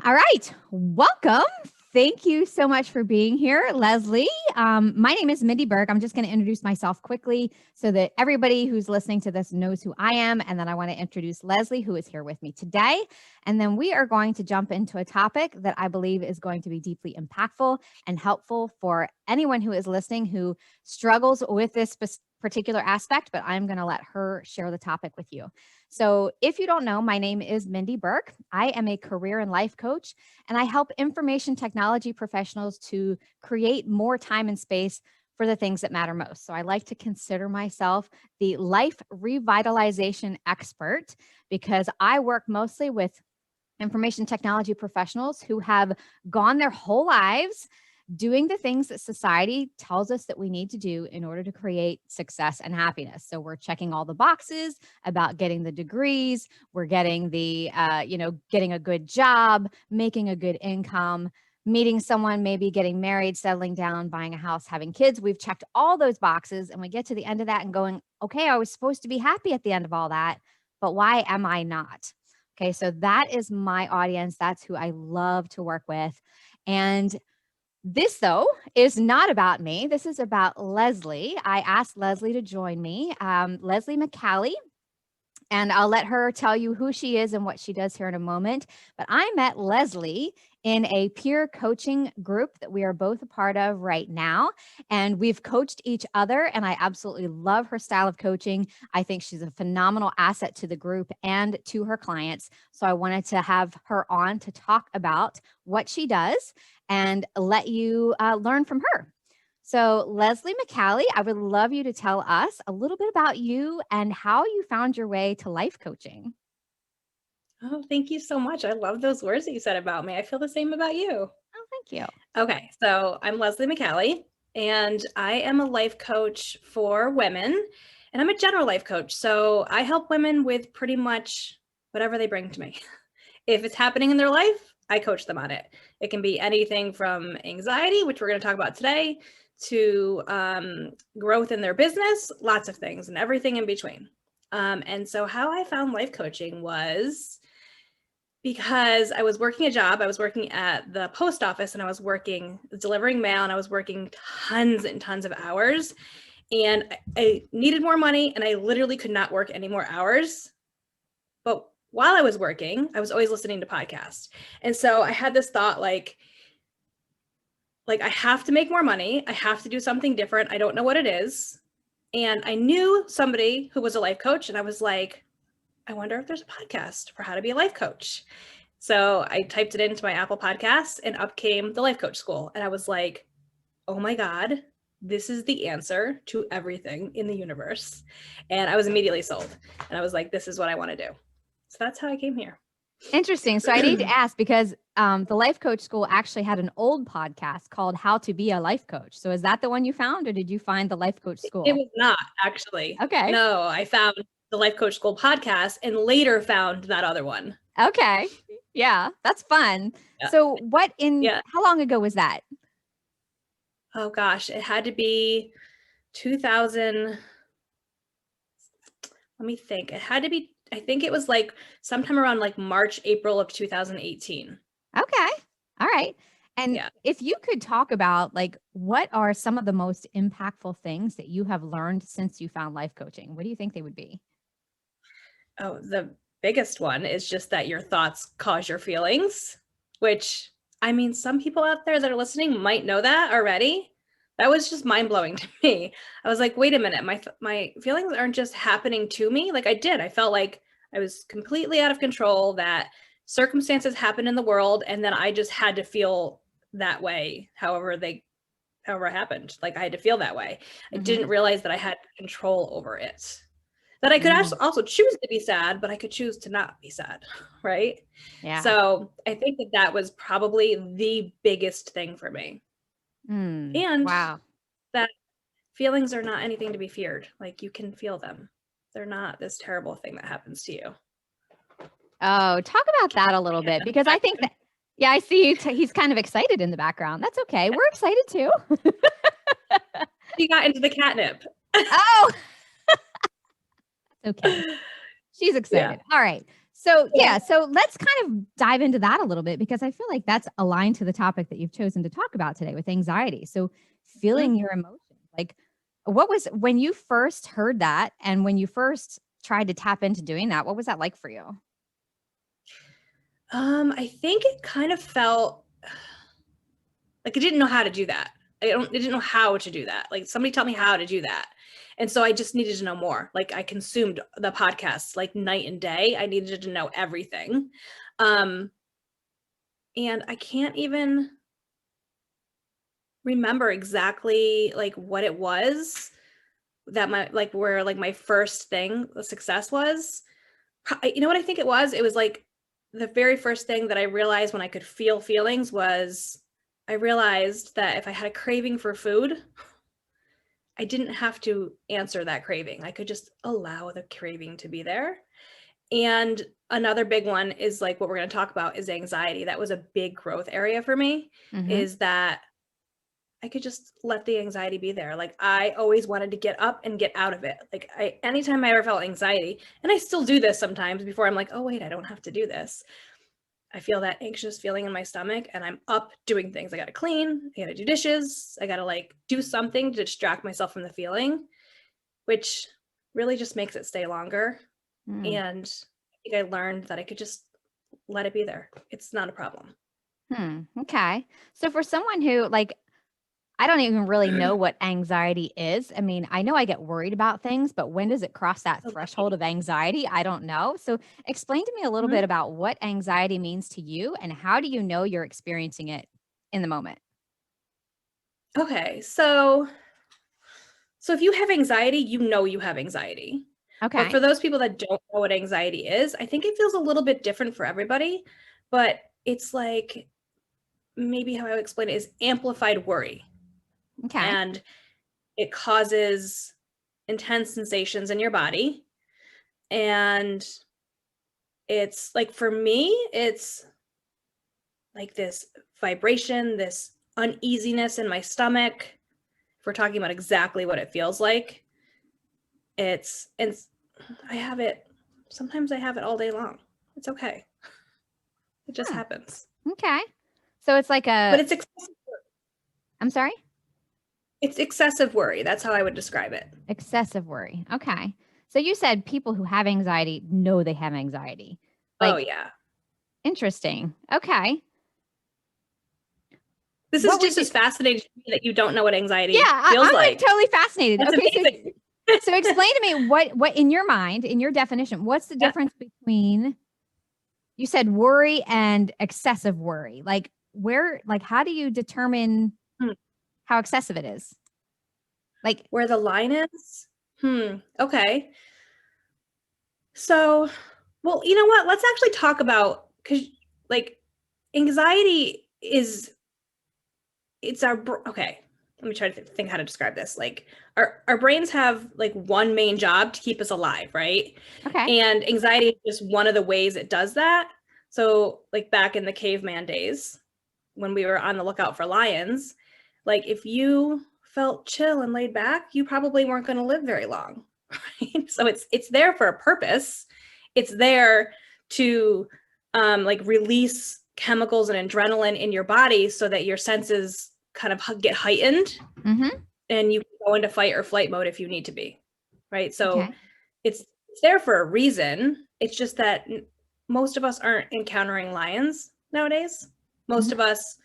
All right. Welcome. Thank you so much for being here, Lesley. My name is Mindy Berg. I'm just going to introduce myself quickly so that everybody who's listening to this knows who I am. And then I want to introduce Lesley, who is here with me today. And then we are going to jump into a topic that I believe is going to be deeply impactful and helpful for anyone who is listening who struggles with this particular aspect, but I'm going to let her share the topic with you. So if you don't know, my name is Mindy Burke. I am a career and life coach, and I help information technology professionals to create more time and space for the things that matter most. So I like to consider myself the life revitalization expert because I work mostly with information technology professionals who have gone their whole lives doing the things that society tells us that we need to do in order to create success and happiness. So we're checking all the boxes about getting the degrees, we're getting the, getting a good job, making a good income, meeting someone, maybe getting married, settling down, buying a house, having kids. We've checked all those boxes and we get to the end of that and going, okay, I was supposed to be happy at the end of all that, but why am I not? Okay, so that is my audience. That's who I love to work with. And this, though, is not about me. This is about Lesley. I asked Lesley to join me, Lesley Micale, and I'll let her tell you who she is and what she does here in a moment. But I met Lesley in a peer coaching group that we are both a part of right now. And we've coached each other, and I absolutely love her style of coaching. I think she's a phenomenal asset to the group and to her clients. So I wanted to have her on to talk about what she does and let you learn from her. So, Lesley Micale, I would love you to tell us a little bit about you and how you found your way to life coaching. Oh, thank you so much. I love those words that you said about me. I feel the same about you. Oh, thank you. Okay, so I'm Lesley Micale, and I am a life coach for women, and I'm a general life coach. So I help women with pretty much whatever they bring to me. If it's happening in their life, I coach them on it. It can be anything from anxiety, which we're going to talk about today, to growth in their business, lots of things, and everything in between. And so how I found life coaching was because I was working a job. I was working at the post office and I was working delivering mail, and I was working tons and tons of hours, and I needed more money, and I literally could not work any more hours. But while I was working, I was always listening to podcasts. And so I had this thought like I have to make more money. I have to do something different. I don't know what it is. And I knew somebody who was a life coach, and I was like, I wonder if there's a podcast for how to be a life coach. So I typed it into my Apple Podcasts, and up came the Life Coach School. And I was like, oh my God, this is the answer to everything in the universe. And I was immediately sold. And I was like, this is what I want to do. So that's how I came here. Interesting. So I need to ask because the Life Coach School actually had an old podcast called How to Be a Life Coach. So is that the one you found, or did you find the Life Coach It School? was not actually. Okay. No, I found the Life Coach School podcast and later found that other one. Okay. Yeah, that's fun. Yeah. So Yeah. how long ago was that? Oh gosh, it had to be 2000. Let me think. It had to be, I think it was like sometime around like March, April of 2018. Okay. All right. And Yeah. if you could talk about what are some of the most impactful things that you have learned since you found life coaching? What do you think they would be? Oh, the biggest one is just that your thoughts cause your feelings, which I mean, some people out there that are listening might know that already. That was just mind blowing to me. I was like, wait a minute, my feelings aren't just happening to me. Like I felt like I was completely out of control, that circumstances happen in the world, and then I just had to feel that way, however it happened. Like I had to feel that way. I didn't realize that I had control over it. That I could also choose to be sad, but I could choose to not be sad, right? Yeah. So I think that was probably the biggest thing for me. And Wow. that feelings are not anything to be feared. Like you can feel them. They're not this terrible thing that happens to you. Oh, talk about that a little bit because I think that, yeah, I see he's kind of excited in the background. That's okay. We're excited too. She got into the catnip. Oh, okay. She's excited. Yeah. All right. So Yeah. yeah, so let's kind of dive into that a little bit because I feel like that's aligned to the topic that you've chosen to talk about today with anxiety. So Mhm. feeling your emotions. Like what was when you first heard that and when you first tried to tap into doing that, what was that like for you? I think it kind of felt like I didn't know how to do that. I didn't know how to do that. Like somebody taught me how to do that. And so I just needed to know more. Like I consumed the podcasts like night and day. I needed to know everything. Um, and I can't even remember exactly like what it was that my first thing, the success was. You know what I think it was? It was like the very first thing that I realized when I could feel feelings was I realized that if I had a craving for food, I didn't have to answer that craving. I could just allow the craving to be there. And another big one is like what we're going to talk about is anxiety. That was a big growth area for me, Mhm. is that I could just let the anxiety be there. Like I always wanted to get up and get out of it. Like anytime I ever felt anxiety, and I still do this sometimes before I'm like, oh wait, I don't have to do this. I feel that anxious feeling in my stomach and I'm up doing things. I got to clean, I got to do dishes, I got to like do something to distract myself from the feeling, which really just makes it stay longer. Mm. And I think I learned that I could just let it be there. It's not a problem. Okay. So for someone who like I don't even really know what anxiety is. I mean, I know I get worried about things, but when does it cross that threshold Okay. of anxiety? I don't know. So, explain to me a little bit Mhm. about what anxiety means to you and how do you know you're experiencing it in the moment? Okay. So if you have anxiety, you know you have anxiety. But Okay. for those people that don't know what anxiety is, I think it feels a little bit different for everybody, but it's like maybe how I would explain it is amplified worry. Okay. And it causes intense sensations in your body. And it's like for me, it's like this vibration, this uneasiness in my stomach. If we're talking about exactly what it feels like, and I have it, sometimes I have it all day long. It's okay. It just Hmm. happens. Okay. So it's like But a I'm sorry? it's excessive worry. That's how I would describe it. Excessive worry. Okay. So you said people who have anxiety know they have anxiety. Oh Like yeah. interesting. Okay. This is What just would you as fascinating to me that you don't know what Yeah, anxiety feels I'm like like. totally fascinated. That's Okay, so amazing. So explain to me what in your mind, in your definition, what's the Yeah. difference between you said worry and excessive worry? Like where like how do you determine Hmm. how excessive it is? Like Where the line is? Okay. So, well, you know what? Let's actually talk about, because like anxiety is it's okay. Let me try to think how to describe this. Like our brains have like one main job to keep us alive, right? okay. And anxiety is just one of the ways it does that. So, like back in the caveman days when we were on the lookout for lions, like if you felt chill and laid back, you probably weren't going to live very long. Right? So it's there for a purpose. It's there to like release chemicals and adrenaline in your body so that your senses kind of get heightened Mhm. and you can go into fight or flight mode if you need to be. Right? So Okay. it's there for a reason. It's just that most of us aren't encountering lions nowadays. Most Mhm. of us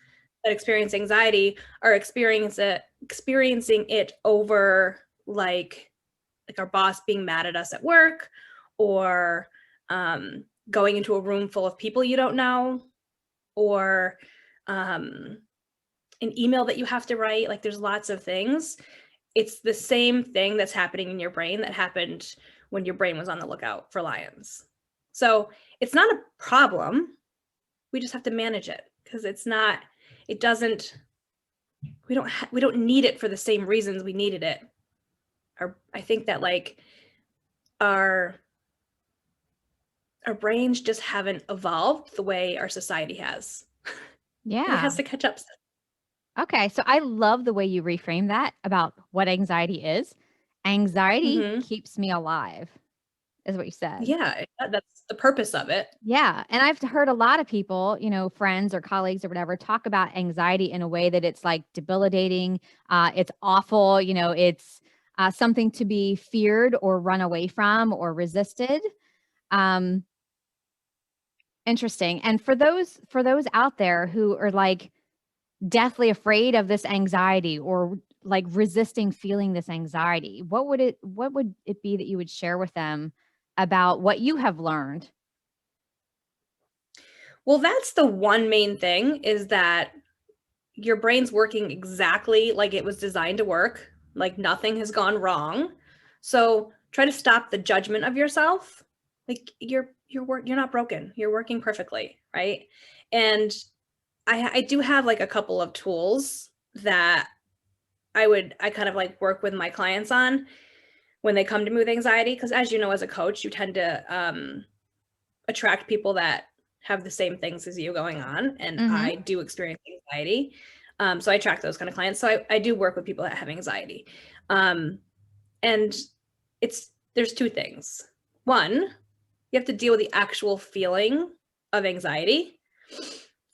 that experience anxiety are experiencing it over like our boss being mad at us at work, or going into a room full of people you don't know, or um, an email that you have to write. Like there's lots of things. It's the same thing that's happening in your brain that happened when your brain was on the lookout for lions. So it's not a problem. We just have to manage it because it doesn't, we don't need it for the same reasons we needed it. I think that like our our brains just haven't evolved the way our society has. It Yeah. has to catch up. Okay, so I love the way you reframe that about what anxiety is. Anxiety Mm-hmm. keeps me alive. is what you said. Yeah, that's the purpose of it. Yeah. And I've heard a lot of people, friends or colleagues or whatever, talk about anxiety in a way that it's like debilitating. It's awful. It's something to be feared or run away from or resisted. Um, Interesting. And for those out there who are like deathly afraid of this anxiety or like resisting feeling this anxiety, what would it be that you would share with them about what you have learned? Well, that's the one main thing, is that your brain's working exactly like it was designed to work. Like nothing has gone wrong. So try to stop the judgment of yourself. Like you're not broken. You're working perfectly, right? And I do have like a couple of tools that I kind of like work with my clients on when they come to me with anxiety, because as you know, as a coach, you tend to attract people that have the same things as you going on. And Mm-hmm. I do experience anxiety. So I attract those kind of clients. So I do work with people that have anxiety. And there's two things. One, you have to deal with the actual feeling of anxiety.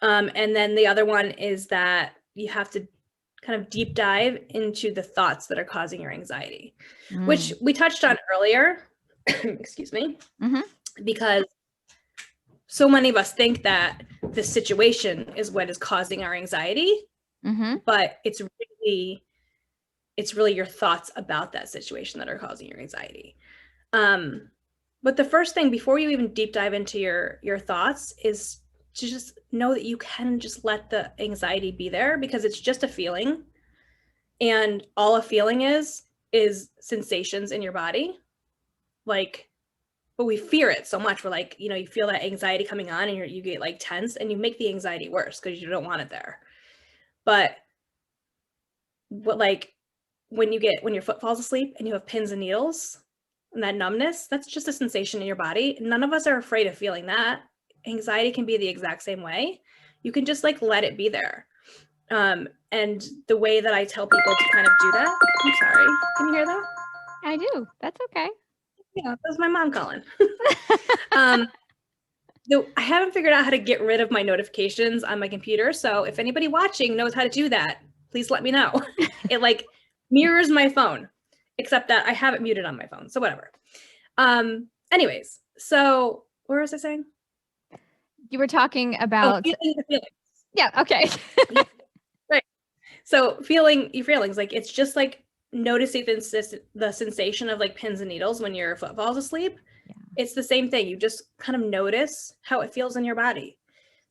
And then the other one is that you have to kind of deep dive into the thoughts that are causing your anxiety, which we touched on earlier. Excuse me. Mm-hmm. Because so many of us think that the situation is what is causing our anxiety, Mm-hmm. but it's really your thoughts about that situation that are causing your anxiety. But the first thing before you even deep dive into your thoughts is to just know that you can just let the anxiety be there, because it's just a feeling, and all a feeling is sensations in your body. Like, but we fear it so much. We're like, you feel that anxiety coming on and you get like tense, and you make the anxiety worse because you don't want it there. But like when your foot falls asleep and you have pins and needles and that numbness, that's just a sensation in your body. None of us are afraid of feeling that. Anxiety can be the exact same way. You can just like let it be there. And the way that I tell people to kind of do that, I'm sorry, can you hear that? I do. That's okay. Yeah, that was my mom calling. I haven't figured out how to get rid of my notifications on my computer. So if anybody watching knows how to do that, please let me know. It like mirrors my phone, except that I have it muted on my phone. So whatever. Anyways, so where was I saying? You were talking about Feelings. Yeah, okay. Right. So your feelings, like it's just like noticing the sensation of like pins and needles when your foot falls asleep. Yeah. It's the same thing. You just kind of notice how it feels in your body.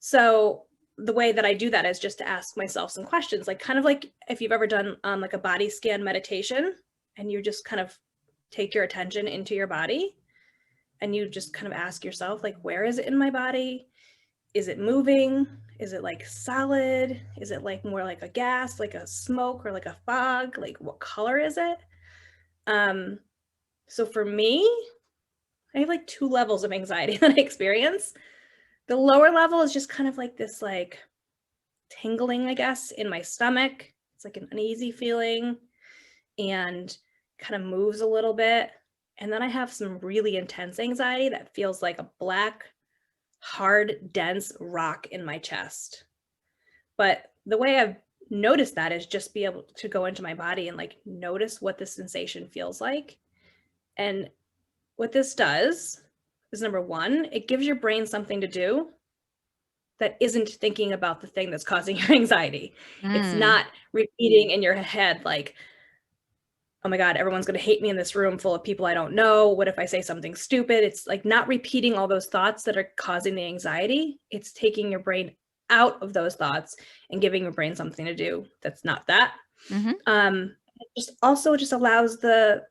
So the way that I do that is just to ask myself some questions, like kind of like if you've ever done like a body scan meditation, and you just kind of take your attention into your body and you just kind of ask yourself, like, where is it in my body? Is it moving? Is it like solid? Is it like more like a gas, like a smoke, or like a fog? Like what color is it? So for me, I have like 2 levels of anxiety that I experience. The lower level is just kind of like this like tingling, I guess, in my stomach. It's like an uneasy feeling and kind of moves a little bit. And then I have some really intense anxiety that feels like a black, hard, dense rock in my chest. But the way I've noticed that is just be able to go into my body and like notice what the sensation feels like. And what this does is, number one, it gives your brain something to do that isn't thinking about the thing that's causing your anxiety. It's not repeating in your head like, oh my God, everyone's going to hate me in this room full of people I don't know. What if I say something stupid? It's like not repeating all those thoughts that are causing the anxiety. It's taking your brain out of those thoughts and giving your brain something to do that's not that. It just allows the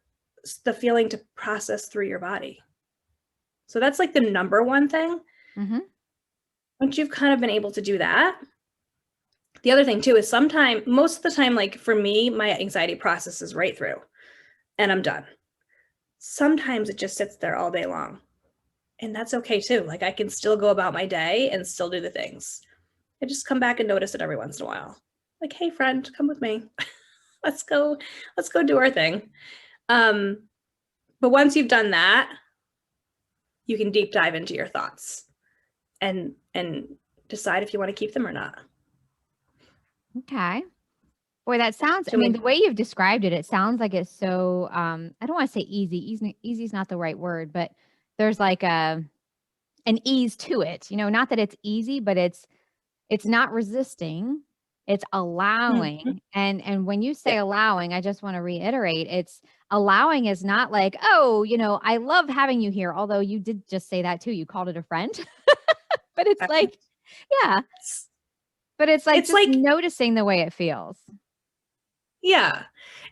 feeling to process through your body. So that's like the number one thing. Once you've kind of been able to do that, the other thing too is most of the time, like for me, my anxiety processes right through and I'm done. Sometimes it just sits there all day long, and that's okay too. Like I can still go about my day and still do the things. I just come back and notice it every once in a while. Like, hey friend, come with me. let's go do our thing. But once you've done that, you can deep dive into your thoughts and decide if you want to keep them or not. Okay. Boy, that sounds, I mean, the way you've described it, it sounds like it's so, I don't want to say easy. Easy is not the right word, but there's like an ease to it, not that it's easy, but it's not resisting, it's allowing. And when you say allowing, I just want to reiterate, it's allowing is not like, oh, I love having you here. Although you did just say that too. You called it a friend, but it's like, yeah, but it's like, just noticing the way it feels. Yeah.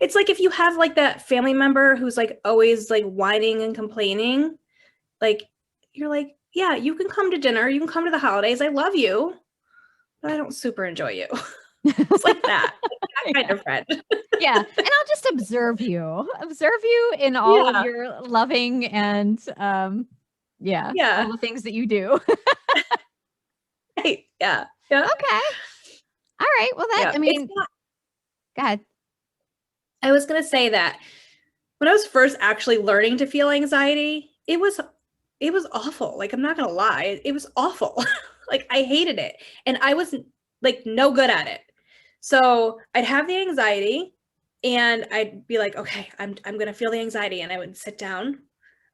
It's like if you have like that family member who's like always like whining and complaining, like you're like, yeah, you can come to dinner, you can come to the holidays. I love you, but I don't super enjoy you. It's like that. Like that kind of friend. Yeah. And I'll just observe you in all of your loving and all the things that you do. Right. Yeah. Okay. All right. Well, I mean, go ahead. I was going to say that when I was first actually learning to feel anxiety, it was awful. Like, I'm not going to lie. It was awful. Like, I hated it. And I was like no good at it. So I'd have the anxiety and I'd be like, okay, I'm going to feel the anxiety. And I would sit down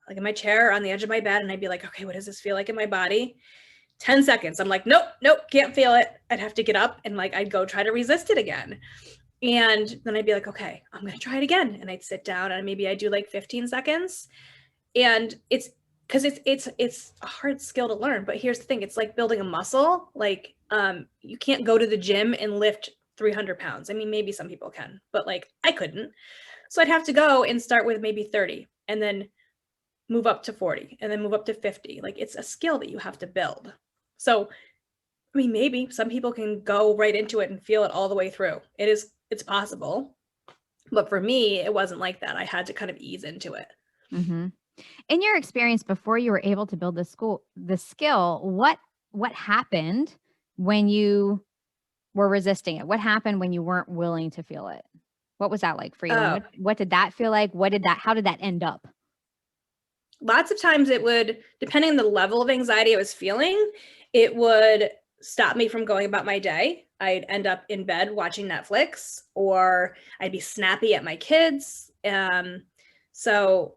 like in my chair or on the edge of my bed. And I'd be like, okay, what does this feel like in my body? 10 seconds. I'm like, nope, can't feel it. I'd have to get up and like, I'd go try to resist it again. And then I'd be like, okay, I'm going to try it again. And I'd sit down and maybe I do like 15 seconds. And it's because it's a hard skill to learn. But here's the thing. It's like building a muscle. Like you can't go to the gym and lift 300 pounds. I mean, maybe some people can, but like I couldn't. So I'd have to go and start with maybe 30 and then move up to 40 and then move up to 50. Like it's a skill that you have to build. So, I mean, maybe some people can go right into it and feel it all the way through. It's possible. But for me, it wasn't like that. I had to kind of ease into it. Mm-hmm. In your experience before you were able to build the skill, what happened when you were resisting it? What happened when you weren't willing to feel it? What was that like for you? Oh. What did that feel like? How did that end up? Lots of times it would, depending on the level of anxiety I was feeling, it would stop me from going about my day. I'd end up in bed watching Netflix, or I'd be snappy at my kids. So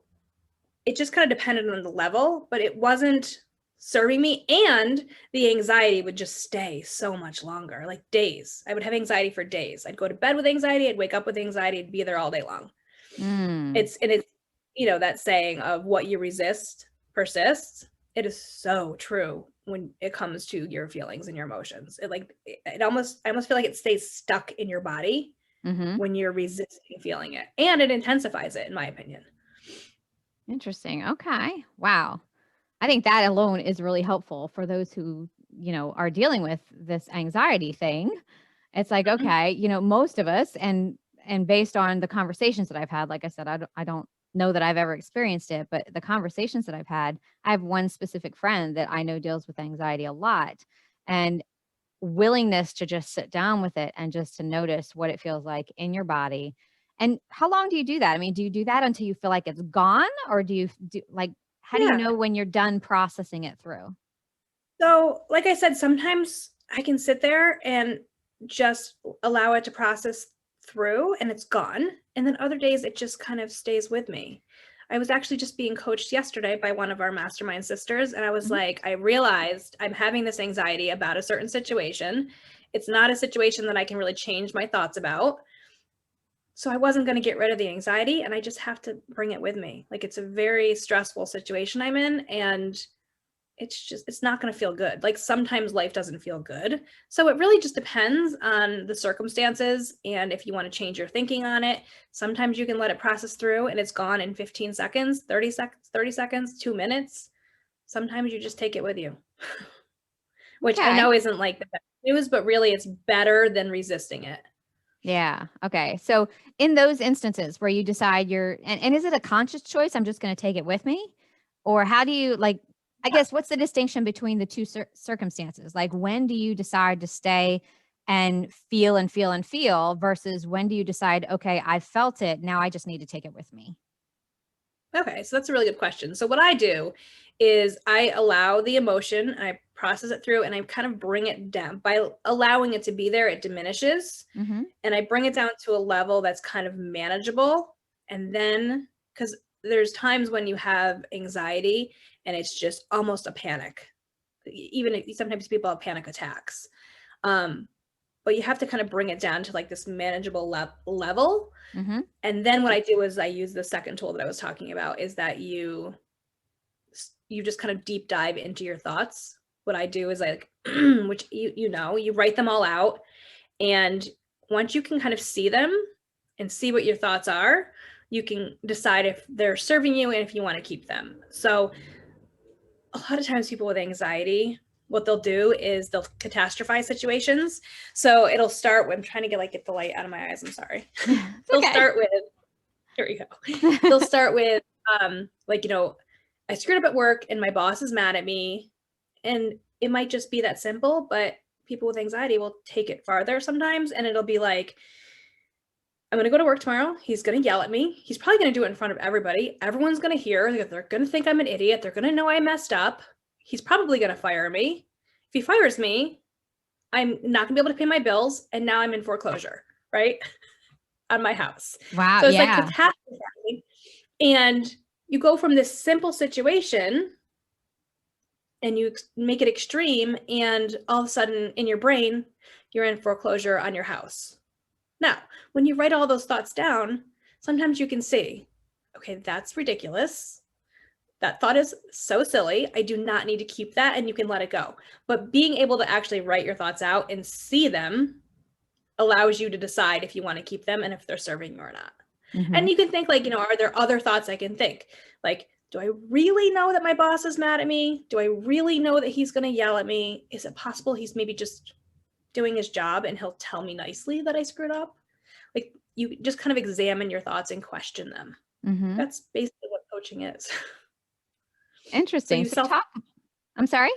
it just kind of depended on the level, but it wasn't serving me. And the anxiety would just stay so much longer, like days. I would have anxiety for days. I'd go to bed with anxiety. I'd wake up with anxiety. I'd be there all day long. It's that saying of what you resist persists. It is so true when it comes to your feelings and your emotions. I almost feel like it stays stuck in your body when you're resisting feeling it, and it intensifies it, in my opinion. Interesting. Okay. Wow. I think that alone is really helpful for those who, are dealing with this anxiety thing. It's like, okay, most of us, and based on the conversations that I've had, like I said, I don't know that I've ever experienced it, but the conversations that I've had, I have one specific friend that I know deals with anxiety a lot, and willingness to just sit down with it and just to notice what it feels like in your body. And how long do you do that? I mean, do you do that until you feel like it's gone, or do you how do you know when you're done processing it through? So, like I said, sometimes I can sit there and just allow it to process through and it's gone. And then other days it just kind of stays with me. I was actually just being coached yesterday by one of our mastermind sisters. And I was like, I realized I'm having this anxiety about a certain situation. It's not a situation that I can really change my thoughts about. So I wasn't going to get rid of the anxiety, and I just have to bring it with me. Like, it's a very stressful situation I'm in, and it's not going to feel good. Like, sometimes life doesn't feel good. So it really just depends on the circumstances. And if you want to change your thinking on it, sometimes you can let it process through and it's gone in 15 seconds, 30 seconds, 2 minutes. Sometimes you just take it with you, which I know isn't like the best news, but really it's better than resisting it. Yeah. Okay. So in those instances where you decide and is it a conscious choice? I'm just going to take it with me, or how do you I guess what's the distinction between the two circumstances? Like, when do you decide to stay and feel and feel and feel versus when do you decide, okay, I felt it, now I just need to take it with me? Okay, so that's a really good question. So what I do is I allow the emotion, I process it through, and I kind of bring it down. By allowing it to be there, it diminishes, Mm-hmm. and I bring it down to a level that's kind of manageable. And then, because there's times when you have anxiety and it's just almost a panic. Even sometimes people have panic attacks. But you have to kind of bring it down to like this manageable level. Mm-hmm. And then what I do is I use the second tool that I was talking about, is that you just kind of deep dive into your thoughts. What I do is like, which you write them all out. And once you can kind of see them and see what your thoughts are, you can decide if they're serving you and if you want to keep them. So a lot of times people with anxiety, what they'll do is they'll catastrophize situations. So it'll start with, I'm trying to get the light out of my eyes. I'm sorry. They'll start with, here we go. They'll start with, I screwed up at work and my boss is mad at me. And it might just be that simple, but people with anxiety will take it farther sometimes. And it'll be like, I'm going to go to work tomorrow. He's going to yell at me. He's probably going to do it in front of everybody. Everyone's going to hear. They're going to think I'm an idiot. They're going to know I messed up. He's probably going to fire me. If he fires me, I'm not going to be able to pay my bills. And now I'm in foreclosure, right? On my house. Wow. So it's like catastrophizing. And you go from this simple situation and you make it extreme. And all of a sudden in your brain, you're in foreclosure on your house. Now, when you write all those thoughts down, sometimes you can see, okay, that's ridiculous. That thought is so silly. I do not need to keep that, and you can let it go. But being able to actually write your thoughts out and see them allows you to decide if you want to keep them and if they're serving you or not. Mm-hmm. And you can think like, are there other thoughts I can think? Like, do I really know that my boss is mad at me? Do I really know that he's going to yell at me? Is it possible he's maybe just doing his job and he'll tell me nicely that I screwed up? Like, you just kind of examine your thoughts and question them. Mm-hmm. That's basically what coaching is. Interesting. So I'm sorry?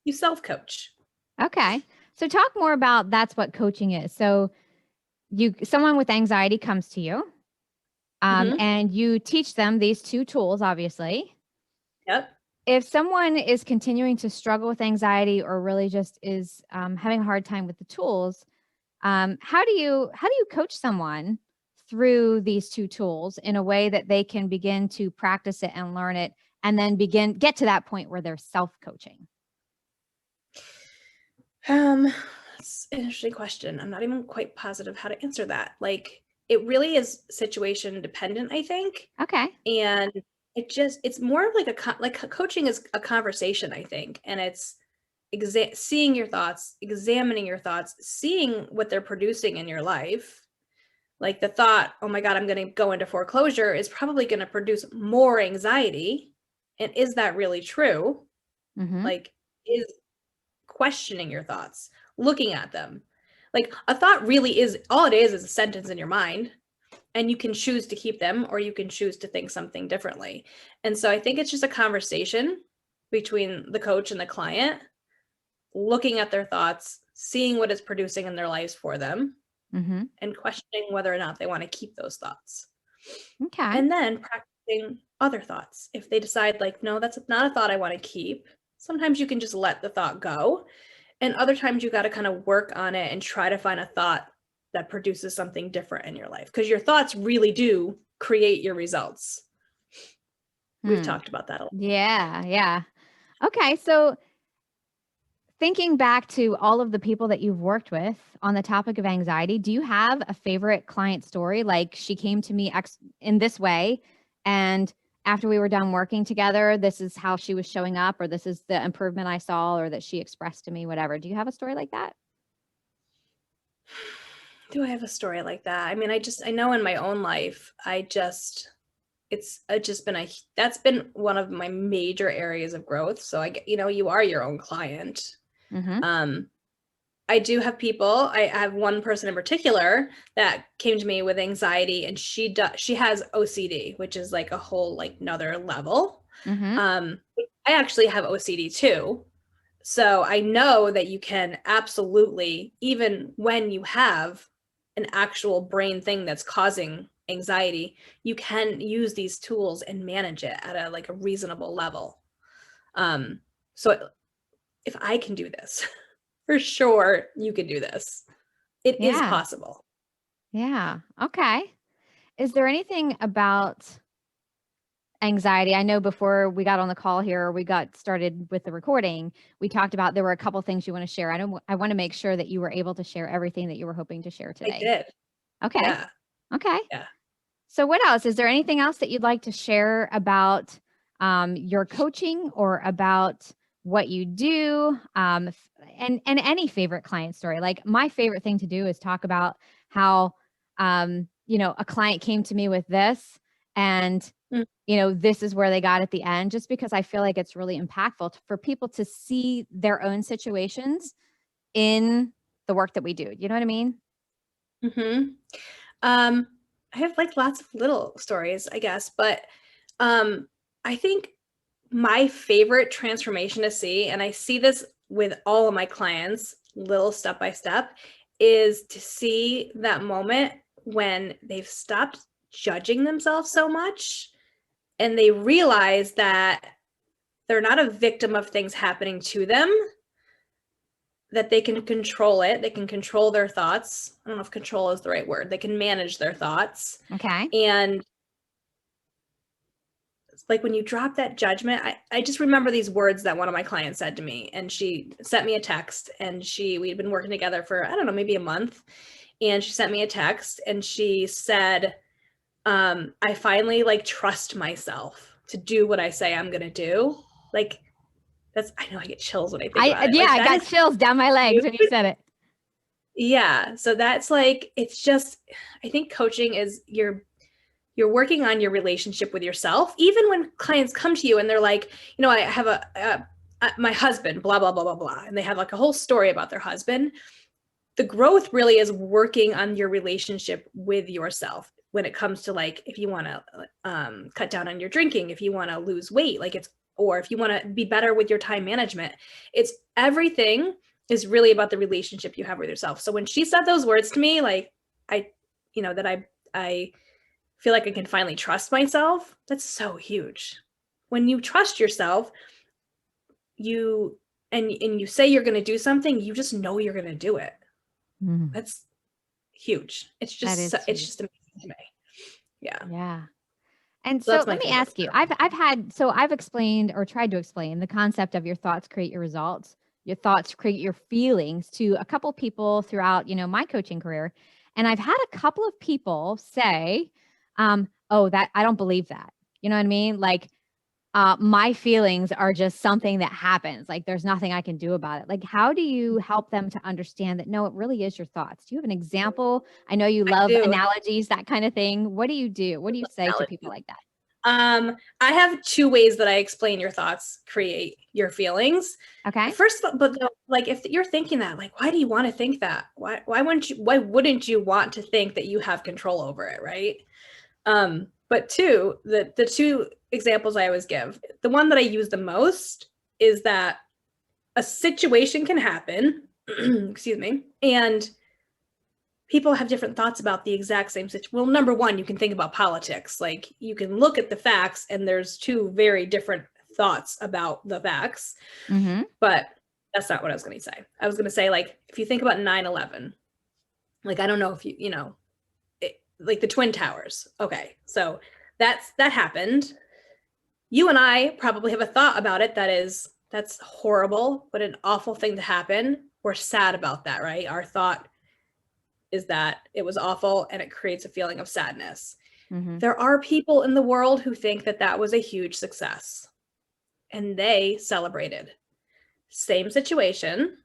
You self-coach. Okay. So talk more about that's what coaching is. So someone with anxiety comes to you, and you teach them these two tools, obviously. Yep. If someone is continuing to struggle with anxiety or really just is having a hard time with the tools, how do you coach someone through these two tools in a way that they can begin to practice it and learn it, and then get to that point where they're self-coaching? That's an interesting question. I'm not even quite positive how to answer that. Like, it really is situation dependent, I think. Okay. And it's more of like coaching is a conversation, I think. And it's seeing your thoughts, examining your thoughts, seeing what they're producing in your life. Like the thought, oh my God, I'm going to go into foreclosure is probably going to produce more anxiety. And is that really true? Mm-hmm. Like, is questioning your thoughts, looking at them. Like, a thought really is, all it is a sentence in your mind, and you can choose to keep them or you can choose to think something differently. And so I think it's just a conversation between the coach and the client, looking at their thoughts, seeing what it's producing in their lives for them, Mm-hmm. and questioning whether or not they want to keep those thoughts. Okay. And then practicing other thoughts. If they decide like, no, that's not a thought I want to keep, sometimes you can just let the thought go. And other times you got to kind of work on it and try to find a thought that produces something different in your life, because your thoughts really do create your results. We've talked about that a lot. Yeah. Okay. So thinking back to all of the people that you've worked with on the topic of anxiety, do you have a favorite client story? Like, she came to me in this way, and after we were done working together, this is how she was showing up, or this is the improvement I saw, or that she expressed to me, whatever. Do you have a story like that? Do I have a story like that? I mean, I know in my own life, that's been one of my major areas of growth. So you are your own client. Mm-hmm. I do have people. I have one person in particular that came to me with anxiety, and she has OCD, which is like a whole like another level. Mm-hmm. I actually have OCD too. So I know that you can absolutely, even when you have an actual brain thing that's causing anxiety, you can use these tools and manage it at a reasonable level. So if I can do this, for sure you can do this. It is Yeah. possible. Yeah. Okay. Is there anything about anxiety? I know before we got on the call here, we got started with the recording, we talked about there were a couple things you want to share. I want to make sure that you were able to share everything that you were hoping to share I today. did. Okay. Yeah. Okay. Yeah. So what else? Is there anything else that you'd like to share about your coaching or about what you do? And any favorite client story. Like my favorite thing to do is talk about how a client came to me with this, and Mm. this is where they got at the end, just because I feel like it's really impactful for people to see their own situations in the work that we do. You know what I mean? Mm-hmm. I have like lots of little stories, I guess, but I think my favorite transformation to see, and I see this with all of my clients, little step by step, is to see that moment when they've stopped judging themselves so much and they realize that they're not a victim of things happening to them, that they can control it. They can control their thoughts. I don't know if control is the right word. They can manage their thoughts. Okay. And like when you drop that judgment, I just remember these words that one of my clients said to me, and she sent me a text, and we'd been working together for, I don't know, maybe a month. And she sent me a text and she said, I finally like trust myself to do what I say I'm going to do. Like I know I get chills when I think about it. Yeah, Like, I got chills down my legs when you said it. Yeah. So that's like, it's just, I think coaching is you're working on your relationship with yourself. Even when clients come to you and they're like, I have my husband, blah, blah, blah, blah, blah. And they have like a whole story about their husband. The growth really is working on your relationship with yourself when it comes to like, if you want to cut down on your drinking, if you want to lose weight, or if you want to be better with your time management, it's everything is really about the relationship you have with yourself. So when she said those words to me, like that I feel like I can finally trust myself, that's so huge. When you trust yourself, you say you're going to do something, you just know you're going to do it. Mm. That's huge. It's just amazing to me. Yeah. Yeah. And So so that's my let me favorite ask you, part. I've explained or tried to explain the concept of your thoughts create your results. Your thoughts create your feelings to a couple people throughout, my coaching career. And I've had a couple of people say, oh, that I don't believe that. You know what I mean? Like, my feelings are just something that happens. Like there's nothing I can do about it. Like, how do you help them to understand that, no, it really is your thoughts? Do you have an example? I know you love do. analogies, that kind of thing. What do you do? What do you say to people like that? I have two ways that I explain your thoughts create your feelings. Okay. First, but like if you're thinking that, like, why do you want to think that? Why wouldn't you want to think that you have control over it, right? But two, the two examples I always give, the one that I use the most is that a situation can happen, excuse me, and people have different thoughts about the exact same situation. Well, number one, you can think about politics. Like you can look at the facts and there's two very different thoughts about the facts. Mm-hmm. But that's not what I was going to say. I was going to say, like, if you think about 9/11, like, I don't know if like the Twin Towers. Okay. So that happened. You and I probably have a thought about it that's horrible, but an awful thing to happen. We're sad about that, right? Our thought is that it was awful and it creates a feeling of sadness. Mm-hmm. There are people in the world who think that that was a huge success and they celebrated. Same situation,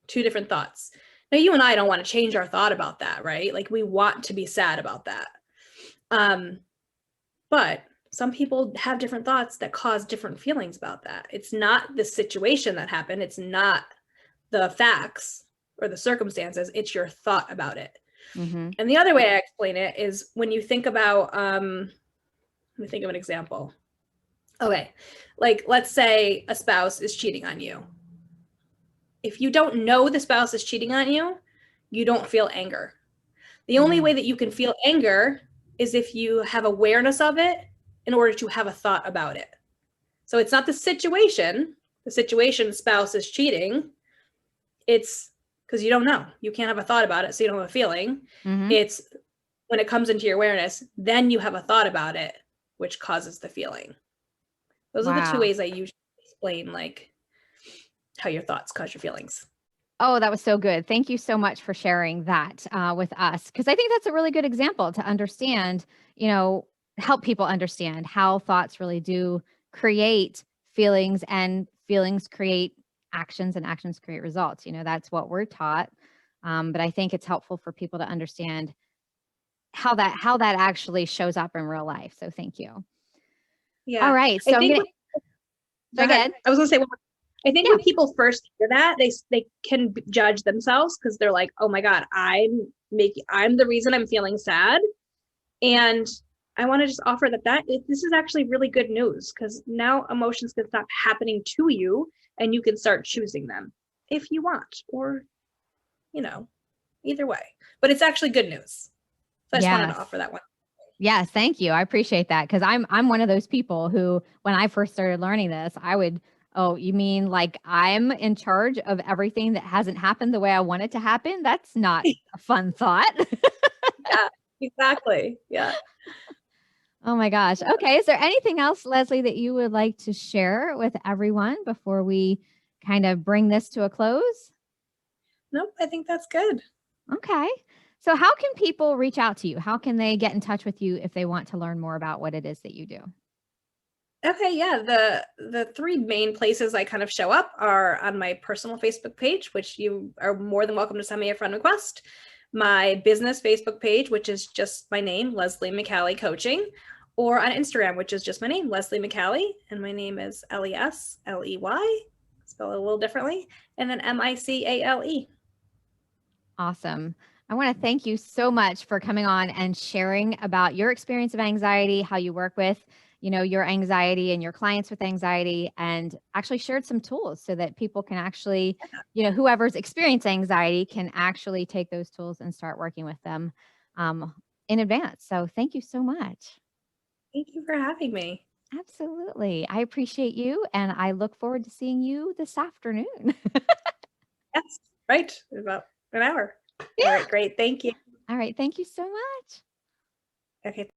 two different thoughts. Now, you and I don't want to change our thought about that, right? Like we want to be sad about that. But some people have different thoughts that cause different feelings about that. It's not the situation that happened. It's not the facts or the circumstances. It's your thought about it. Mm-hmm. And the other way I explain it is when you think about, let me think of an example. Okay. Like, let's say a spouse is cheating on you. If you don't know the spouse is cheating on you, you don't feel anger. The only way that you can feel anger is if you have awareness of it in order to have a thought about it. So it's not the situation spouse is cheating. It's because you don't know. You can't have a thought about it, so you don't have a feeling. Mm-hmm. It's when it comes into your awareness, then you have a thought about it, which causes the feeling. Those are the two Wow. ways I usually explain like how your thoughts cause your feelings. Oh, that was so good. Thank you so much for sharing that with us, because I think that's a really good example to understand, help people understand how thoughts really do create feelings, and feelings create actions, and actions create results. That's what we're taught. But I think it's helpful for people to understand how that actually shows up in real life. So thank you. All Yeah. right. I So I'm think going to go ahead. I was going to say one more. I think Yeah. when people first hear that, they can judge themselves because they're like, "Oh my God, I'm the reason I'm feeling sad." And I want to just offer that this is actually really good news, because now emotions can stop happening to you and you can start choosing them if you want, or either way. But it's actually good news. So I just wanted to Yes. offer that one. Yes, thank you. I appreciate that, because I'm one of those people who, when I first started learning this, I would, oh, you mean like I'm in charge of everything that hasn't happened the way I want it to happen? That's not a fun thought. Yeah, exactly. Yeah. Oh my gosh. Okay. Is there anything else, Lesley, that you would like to share with everyone before we kind of bring this to a close? Nope, I think that's good. Okay. So how can people reach out to you? How can they get in touch with you if they want to learn more about what it is that you do? Okay, yeah. The three main places I kind of show up are on my personal Facebook page, which you are more than welcome to send me a friend request. My business Facebook page, which is just my name, Lesley Micale Coaching, or on Instagram, which is just my name, Lesley Micale, and my name is Lesley, spell it a little differently, and then Micale. Awesome. I want to thank you so much for coming on and sharing about your experience of anxiety, how you work with, your anxiety and your clients with anxiety, and actually shared some tools so that people can actually, whoever's experiencing anxiety can actually take those tools and start working with them in advance. So thank you so much. Thank you for having me. Absolutely. I appreciate you, and I look forward to seeing you this afternoon. Yes, right. About an hour. Yeah. All right, great. Thank you. All right. Thank you so much. Okay.